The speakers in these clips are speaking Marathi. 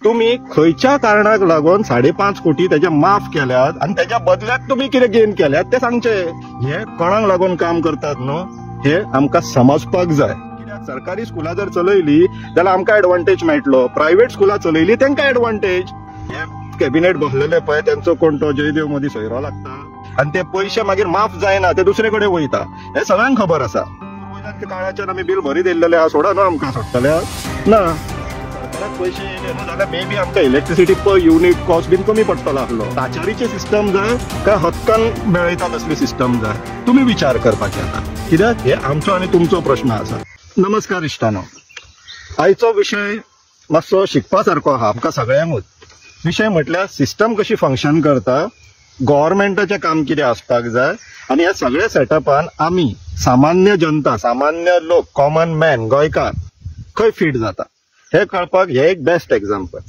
तुम्ही खयच्या कारणाक लागून 5.5 कोटी त्याचे माफ केल्यात आणि त्याच्या बदल्यात तुम्ही कितें गेन केल्यात ते सांगचे. हे कोणाक लागून काम करतात न्हू हे आमकां समजपाक जाय. कित्याक सरकारी स्कुलां जर चलयली जाल्यार आमकां एडवांटेज मेळटलो, प्रायव्हेट स्कुलां चलयली तांकां एडवांटेज. हे कॅबिनेट बसलेले पळय त्यांचो कोण तो जयदेव मोदी सोयरो लागता आणि ते पयशे मागीर माफ जायना, ते दुसरे कडेन वयता. हे सगळ्यांक खबर आसा. काळाच्यान आमी बिल भरी दिल्लेले आहा, सोडा न्हू आमकां सोडटले ना. सरकाराक पयशे येयले न्हू जाल्यार मे बी आमकां इलेक्ट्रिसिटी पर युनिट कॉस्ट बीन कमी पडटलो आसलो. ताच्यारीचे सिस्टम जाय काय हक्कान मेळयता तसली सिस्टम जाय, तुमी विचार करपाचे आता. कित्याक हे आमचो आनी तुमचो प्रश्न आसा. नमस्कार इश्टानो, आयचो विशय मातसो शिकपा सारको आहा आमकां सगळ्यांकूच. विशय म्हटल्यार सिस्टम कशी फंक्शन करता, गव्हर्नमेंटाचें काम कितें आसपाक जाय आणि ह्या सगळ्या सेटअपान आमी सामान्य जनता, सामान्य लोक, कॉमन मॅन, गोंयकार खंय फिट जाता हे कळपाक हे एक बेस्ट एक्झाम्पल.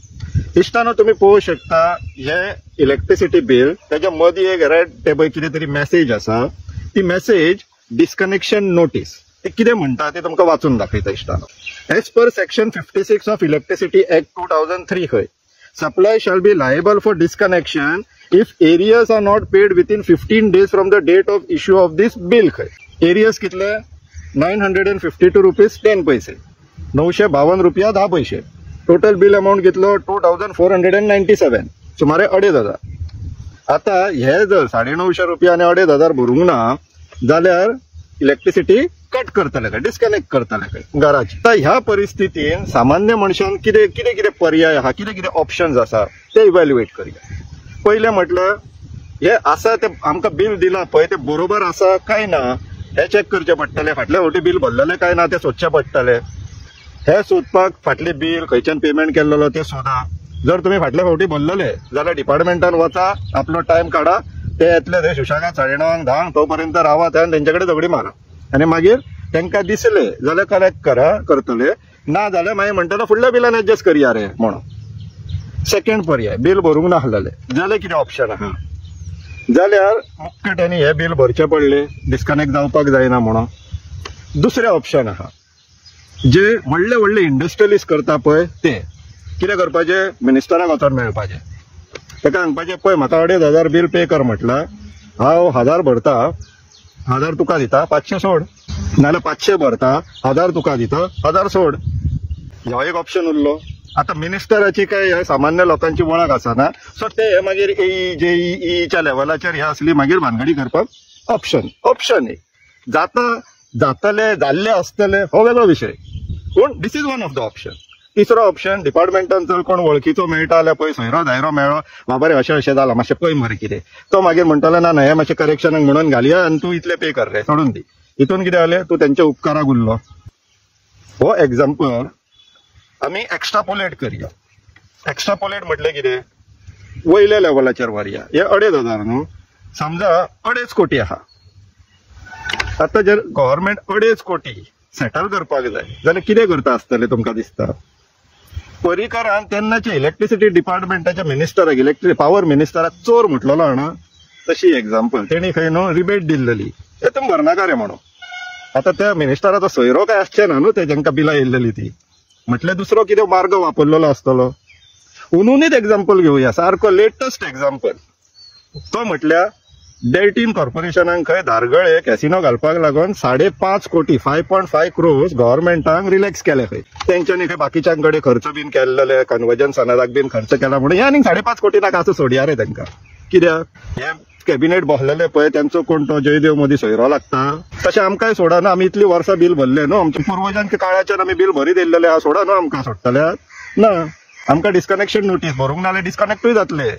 इश्टानो तुम्ही पळोवंक शकता हे इलेक्ट्रिसिटी बिल, त्याच्या मदीं एक रेड टेबल कितें तरी मेसेज आसा. ती मेसेज डिस्कनेक्शन नोटीस ते कितें म्हणटा ते तुमकां वाचून दाखयता इश्टानो. As per section 56 of electricity act 2003 खंय supply shall be liable for disconnection if areas are not paid within 15 days from the date of issue of this bill. Areas कितले 952 रुपीज 10 पैसे, 952 रुपया 10 पैसे. टोटल बिल अमाउंट कितलो 2497, सुमारे 2500. आता हे जर 950 रुपया आणि 2500 भरूंक ना जाल्यार इलेक्ट्रिसिटी कट करतले काय, डिस्कनेक्ट करतले काय घराची. तर ह्या परिस्थितीन सामान्य मनशान कितें पर्याय आहा, कितें ऑप्शन्स आसा ते इव्हॅल्युएट करूया. पहिले म्हटलं हे आसा ते आमकां बिल दिला पळय ते बरोबर आसा काय ना हे चेक करचे पडटले. फाटल्या फावटी बिल भरलेले काय ना ते सोदचे पडटले. हे सोदपाक फाटले बिल खंयच्यान पेमेंट केल्लो ते सोदा. जर तुम्ही फाटल्या फावटी भरलेले जाल्यार डिपार्टमेंटान वचा, आपलो टायम काढा, ते येतले थंय सुशेगाद 9:30 10 तोपर्यंत रावात आणि तेंच्याकडे झगडी मारा आणि मागीर तांकां दिसले जाल्यार कलेक्ट करतले, ना जाल्यार मागीर म्हणटलो फुडल्या बिलान एडजस्ट करया रे म्हणून. सेकंड पर्याय, बिल भरूंक नासलेले जाल्यार कितें ऑप्शन आहा जाल्यार मुख्यट्यानी हे बिल भरचे पडले, डिस्कनेक्ट जावपाक जायना म्हणून. दुसरे ऑप्शन आहा जे व्हडले व्हडले इंडस्ट्रियलिस्ट करता पळय ते कितें करपाचे, मिनिस्टराक वचोन मेळपाचे, ताका सांगपाचें पळय म्हाका 2500 बिल पे कर म्हटल्यार हांव 1000 भरता, 1000 तुका दिता, 500 सोड, नाल्यार 500 भरता, 1000 तुका दिता, 1000 सोड. ह्यो एक ऑप्शन उरलो. आता मिनिस्टराची काय सामान्य लोकांची वळख आसना, सो ते मागीर JEEच्या लेवलाचेर हे असली मागीर भानगडी करपाक ऑप्शन एक जातले जाल्ले आसतले हो वेगळो विषय, पूण this is one of the option. तिसरो ऑप्शन, डिपार्टमेंटान जर कोण वळखीचो मेळटा जाल्यार पळय सोयरो धायरो मेळ्ळो, बाबा रे अशें जालां मातशें पळय मरे कितें, तो मागीर म्हणटलो ना हे मातशें करेक्शनाक म्हणून घालया आनी तूं इतले पे कर रे सोडून दी. हितून कितें जालें, तूं तेंच्या उपकाराक उरलो. हो एक्झाम्पल आमी एक्स्ट्रापोलेट करया. एक्स्ट्रापोलेट म्हटलें कितें, वयल्या लेवलाचेर व्हरया. हे 2500 न्हू, समजा 2.5 कोटी आहा. आता जर गव्हर्नमेंट 2.5 कोटी सेटल करपाक जाय जाल्यार कितें करता आसतलें तुमकां दिसता. पर्रीकरान तेन्नाच्या इलेक्ट्रिसिटी डिपार्टमेंटाच्या मिनिस्टराक, पॉवर मिनिस्टराक चोर म्हटलेलो ना, तशी एक्झाम्पल. तेणी खंय न्हू रिबेट दिल्ली ते तुमी भरनाका रे म्हणून. आता त्या मिनिस्टराचो सोयरो काय आसचे ना न्हू ते जांकां बिलां येयल्ली ती, म्हटल्यार दुसरो कितें मार्ग वापरलेलो आसतलो. उनुनीच एक्झाम्पल घेवया, सारको लेटस्ट एक्झाम्पल. तो म्हटल्यार डेल्टीन कॉर्पोरेशनान खंय धारगळे कॅसिनो घालपाक लागून 5.5 कोटी 5.5 crores गव्हर्नमेंटाक रिलॅक्स केले. खंय तेंच्यांनी खंय बाकीच्यांकडे खर्च बीन केल्ले, कन्वर्जन सनदाक बीन खर्च केला म्हणून हे आनीक 5.5 कोटी नाका असं सोडया रे तांकां. कित्याक हे कॅबिनेट बसलेले पळय त्यांचो कोण तो जयदेव मोदी सोयरो लागता. तशें आमकांय सोडना, आमी इतली वर्सां बिल भरले न्हू, आमच्या पुर्वजांच्या काळाच्यान आमी बिल भरी दिल्लेले आहा, सोडा न्हू आमकां सोडटल्यात ना. आमकां डिस्कनेक्शन नोटीस भरूंक ना जाल्यार डिस्कनेक्टूय जातले.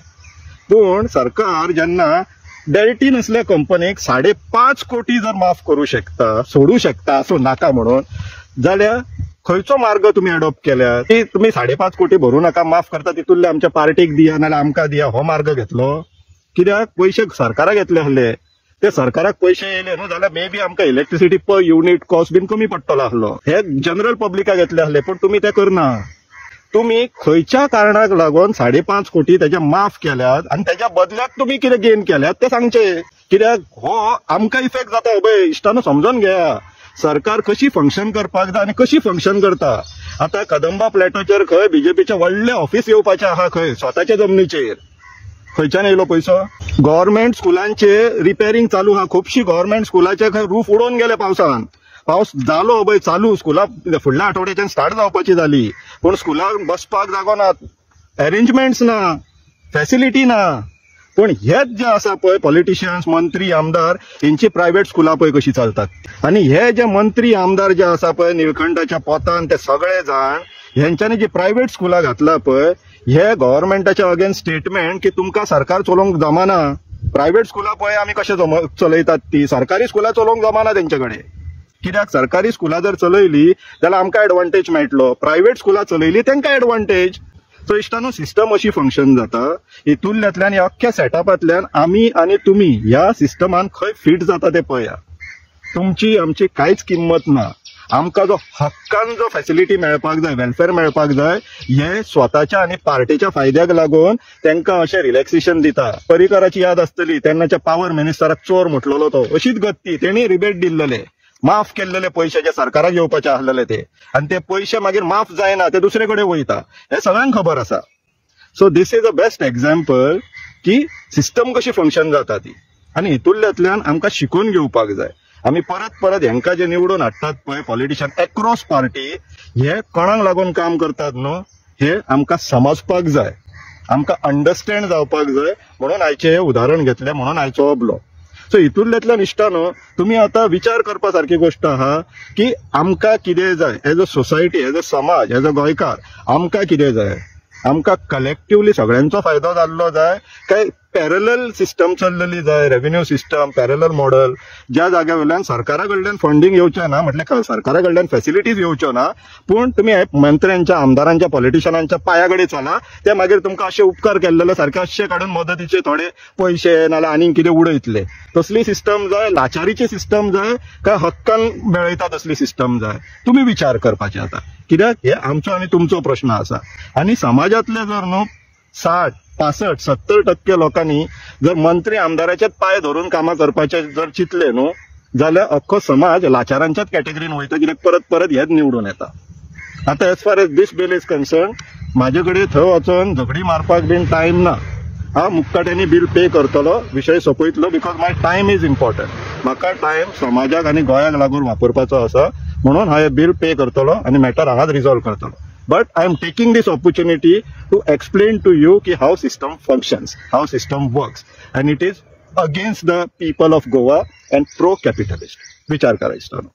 पूण सरकार जेन्ना डेल्टीन असल्या कंपनीक 5.5 कोटी जर माफ करू शकता, सोडू शकता असं नाका म्हणून, जाल्यार खंयचो मार्ग तुम्ही अडॉप्ट केल्या की तुम्ही 5.5 कोटी भरू नका, माफ करता तितूंतले आमच्या पार्टीक दिया नाल्यार आमकां दिया हो मार्ग घेतलो. कित्याक पयशे सरकाराक येतले आसले, ते सरकाराक पयशे येयले न्हू जाल्यार मे बी आमकां इलेक्ट्रिसिटी पर युनिट कॉस्ट बीन कमी पडटलो आसलो. हे जनरल पब्लिकाक येतले आसले, पण तुम्ही ते करना. तुम्ही खंयच्या कारणाक लागून 5.5 कोटी त्याचे माफ केल्यात आणि त्याच्या बदल्यात तुम्ही कितें गेन केल्यात ते सांगचे. कित्याक हो आमकां इफेक्ट जाता. पळय इश्टानो समजून घ्या, सरकार कशी फंक्शन करपाक जाय आनी कशी फंक्शन करता. आता कदंबा प्लॅटोचेर खंय बीजेपीचे व्हडले ऑफिस येवपाचे आहा, खंय स्वताच्या जमनीचेर खंयच्यान येयलो पयसो. गव्हर्नमेंट स्कुलांचे रिपेरिंग चालू आहा, खुबशी गव्हर्नमेंट स्कुलाचे खंय रूफ उडोवन गेले पावसान. पावस जालो पळय चालू, स्कुलां फुडल्या आठवड्याच्यान स्टार्ट जावपाची जाली, पूण स्कुलाक बसपाक जागो ना, अरेंजमेंट्स ना, फॅसिलिटी ना. पण हेच जे आसा पळय पॉलिटिशियन्स, मंत्री, आमदार, हेंची प्रायव्हेट स्कुलां पळय कशी चालतात. आनी हे जे मंत्री आमदार जे आसा पळय निळखंठाच्या पोतान ते सगळे जाण हेंच्यांनी जी प्रायव्हेट स्कुलां घातला पळय, हे गव्हर्नमेंटाच्या अगेन्स्ट स्टेटमेंट की तुमकां सरकार चलोवंक जमाना. प्रायव्हेट स्कुलां पळय आमी कशे चलयतात ती, सरकारी स्कुलां चलोवंक जमाना तेंचे कडेन. कित्याक सरकारी स्कुलां जर चलयली जाल्यार आमकां एडवांटेज मेळटलो, प्रायव्हेट स्कुलां चलयली तांकां एडवांटेज. सो इश्टानो सिस्टम अशी फंक्शन जाता. हितूंतल्यान ह्या अख्ख्या सेटअपांतल्यान आमी आनी तुमी ह्या सिस्टमान खंय फिट जाता ते पळया. तुमची आमची कांयच किंमत ना. आमकां जो हक्कान जो फॅसिलिटी मेळपाक जाय, वेलफेअर मेळपाक जाय, हे स्वताच्या आनी पार्टीच्या फायद्याक लागून तांकां अशें रिलॅक्सेशन दिता. पर्रीकराची याद आसतली, तेन्नाच्या पॉवर मिनिस्टराक चोर म्हटलेलो तो, अशीच गत्ती. तेणी रिबेट दिल्लेले, माफ केल्लेले पयशे जे सरकाराक येवपाचे आसलेले ते, आनी ते पयशे मागीर माफ जायना, ते दुसरे कडेन वयता, हे सगळ्यांक खबर आसा. So this is a best example की सिस्टम कशी फंक्शन जाता ती. आनी हितूंतल्यान आमकां शिकून घेवपाक जाय. आमी परत परत हेंकां जे निवडून हाडटात पळय पॉलिटिशियन एक्रॉस पार्टी, हे कोणाक लागून काम करतात न्हू, हे आमकां समजपाक जाय, आमकां अंडरस्टँड जावपाक जाय. म्हणून आयचे हे उदाहरण घेतले, म्हणून आयचो हो ब्लॉग. सो हितूंतल्यान इश्टानो तुमी आतां विचार करपा सारकी गोष्ट आहा की आमकां कितें जाय as a society, as a समाज, एज अ गोंयकार आमकां कितें जाय. आमकां कलेक्टिवली सगळ्यांचो फायदो जाल्लो जाय काय पॅरलल सिस्टम चल्लेली जाय, रेव्हेन्यू सिस्टम, पॅरलल मॉडेल, ज्या जाग्या वयल्यान सरकारा कडल्यान फंडिंग येवचें ना, म्हटल्यार सरकारा कडल्यान फॅसिलिटीज येवच्यो ना, पूण तुमी मंत्र्यांच्या, आमदारांच्या, पॉलिटिशियनांच्या पांया चला, ते मागीर तुमकां अशे उपकार केल्लेले सारखे अशे काडून मदतीचे थोडे पयशे नाल्यार आनीक कितें उडयतले. तसली सिस्टम जाय, लाचारीची सिस्टम जाय काय हक्कान मेळयता तसली सिस्टम जाय, तुमी विचार करपाचे आतां. कित्याक हे आमचो आनी तुमचो प्रश्न आसा. आनी समाजातले जर न्हू 60, 65, 70% लोकांनी जर मंत्री आमदाराचेच पाय धरून कामां करपाचे जर चिंतले न्हू, जाल्यार अख्खो समाज लाचारांच्याच कॅटेगरीन वयता, कित्याक परत परत हेच निवडून येता. आता as far as this bill is concern, म्हाजे कडेन थंय वचून झगडी मारपाक बीन टायम ना. हांव मुक्काट्यांनी बिल पे करतलो, विशय सोंपयतलो, because my time is important. म्हाका टायम समाजाक आनी गोंयाक लागून वापरपाचो आसा, म्हणून हांव हे बिल पे करतलो आनी मॅटर हांगाच रिझॉल्व करतलो. But I am taking this opportunity to explain to you how system functions, how system works, and it is against the people of Goa and pro-capitalist. विचार करा इश्टानो.